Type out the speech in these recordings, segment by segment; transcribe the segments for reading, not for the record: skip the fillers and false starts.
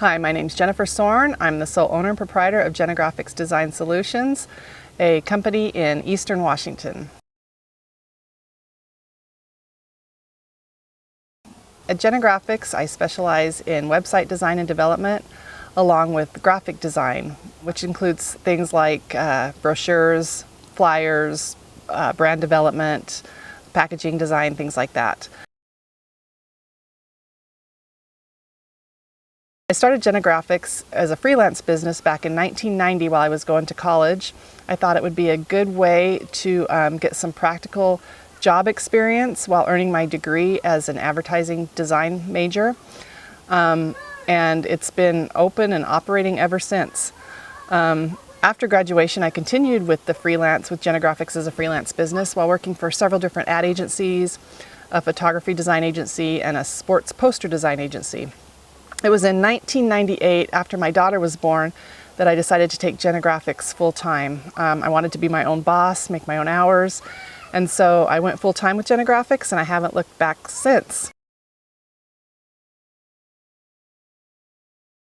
Hi, my name's Jennifer Sorn. I'm the sole owner and proprietor of Graphics Design Solutions, a company in Eastern Washington. At Graphics, I specialize in website design and development, along with graphic design, which includes things like brochures, flyers, brand development, packaging design, things like that. I started Graphics as a freelance business back in 1990 while I was going to college. I thought it would be a good way to get some practical job experience while earning my degree as an advertising design major. And it's been open and operating ever since. After graduation, I continued with the freelance with Graphics as a freelance business while working for several different ad agencies, a photography design agency, and a sports poster design agency. It was in 1998, after my daughter was born, that I decided to take Graphics full-time. I wanted to be my own boss, make my own hours, and so I went full-time with Graphics, and I haven't looked back since.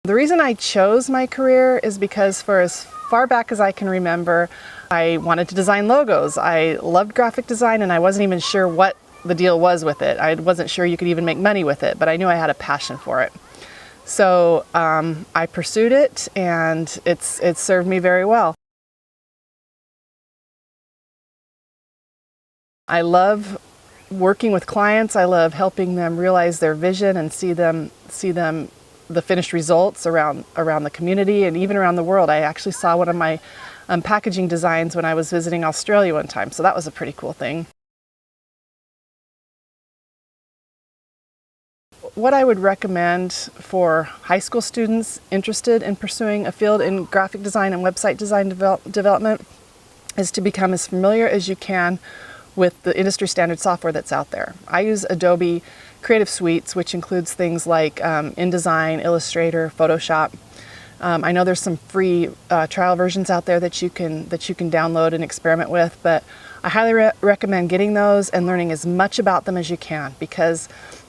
The reason I chose my career is because for as far back as I can remember, I wanted to design logos. I loved graphic design, and I wasn't even sure what the deal was with it. I wasn't sure you could even make money with it, but I knew I had a passion for it. So I pursued it, and it's served me very well. I love working with clients. I love helping them realize their vision and see them the finished results around the community and even around the world. I actually saw one of my packaging designs when I was visiting Australia one time, so that was a pretty cool thing. What I would recommend for high school students interested in pursuing a field in graphic design and website design development is to become as familiar as you can with the industry standard software that's out there. I use Adobe Creative Suites, which includes things like InDesign, Illustrator, Photoshop. I know there's some free trial versions out there that you can download and experiment with, but I highly recommend getting those and learning as much about them as you can, because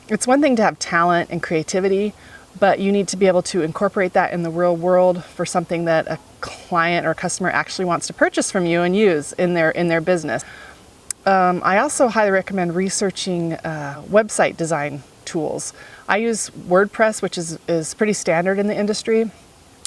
it's one thing to have talent and creativity, but you need to be able to incorporate that in the real world for something that a client or customer actually wants to purchase from you and use in their business. I also highly recommend researching website design tools. I use WordPress, which is pretty standard in the industry,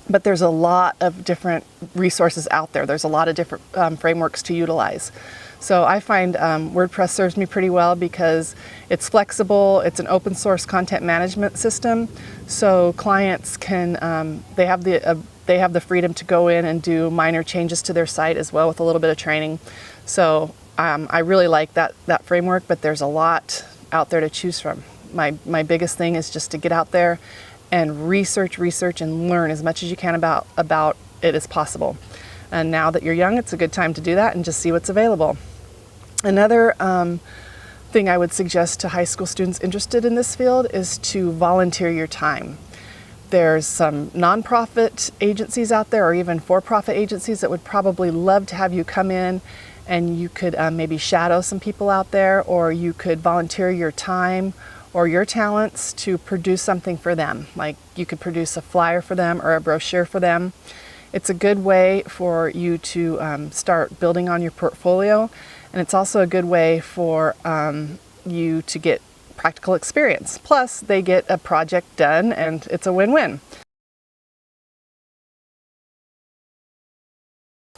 but there's a lot of different resources out there. There's a lot of different frameworks to utilize. So I find WordPress serves me pretty well because it's flexible, it's an open source content management system, so clients can, they have the freedom to go in and do minor changes to their site as well with a little bit of training. So I really like that framework, but there's a lot out there to choose from. My biggest thing is just to get out there and research and learn as much as you can about it as possible. And now that you're young, it's a good time to do that and just see what's available. Another thing I would suggest to high school students interested in this field is to volunteer your time. There's some nonprofit agencies out there, or even for-profit agencies, that would probably love to have you come in, and you could maybe shadow some people out there, or you could volunteer your time or your talents to produce something for them. Like you could produce a flyer for them or a brochure for them. It's a good way for you to start building on your portfolio, and it's also a good way for you to get practical experience. Plus, they get a project done, and it's a win-win.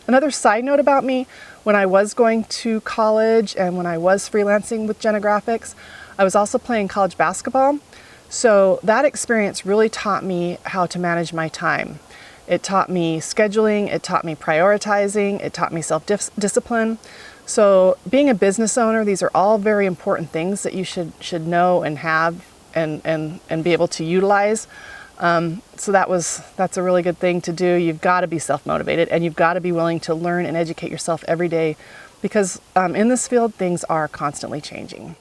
Another side note about me, when I was going to college and when I was freelancing with Graphics, I was also playing college basketball. So that experience really taught me how to manage my time. It taught me scheduling, it taught me prioritizing, it taught me self-discipline. So being a business owner, these are all very important things that you should know and have and be able to utilize. So that's a really good thing to do. You've got to be self-motivated, and you've got to be willing to learn and educate yourself every day, because in this field, things are constantly changing.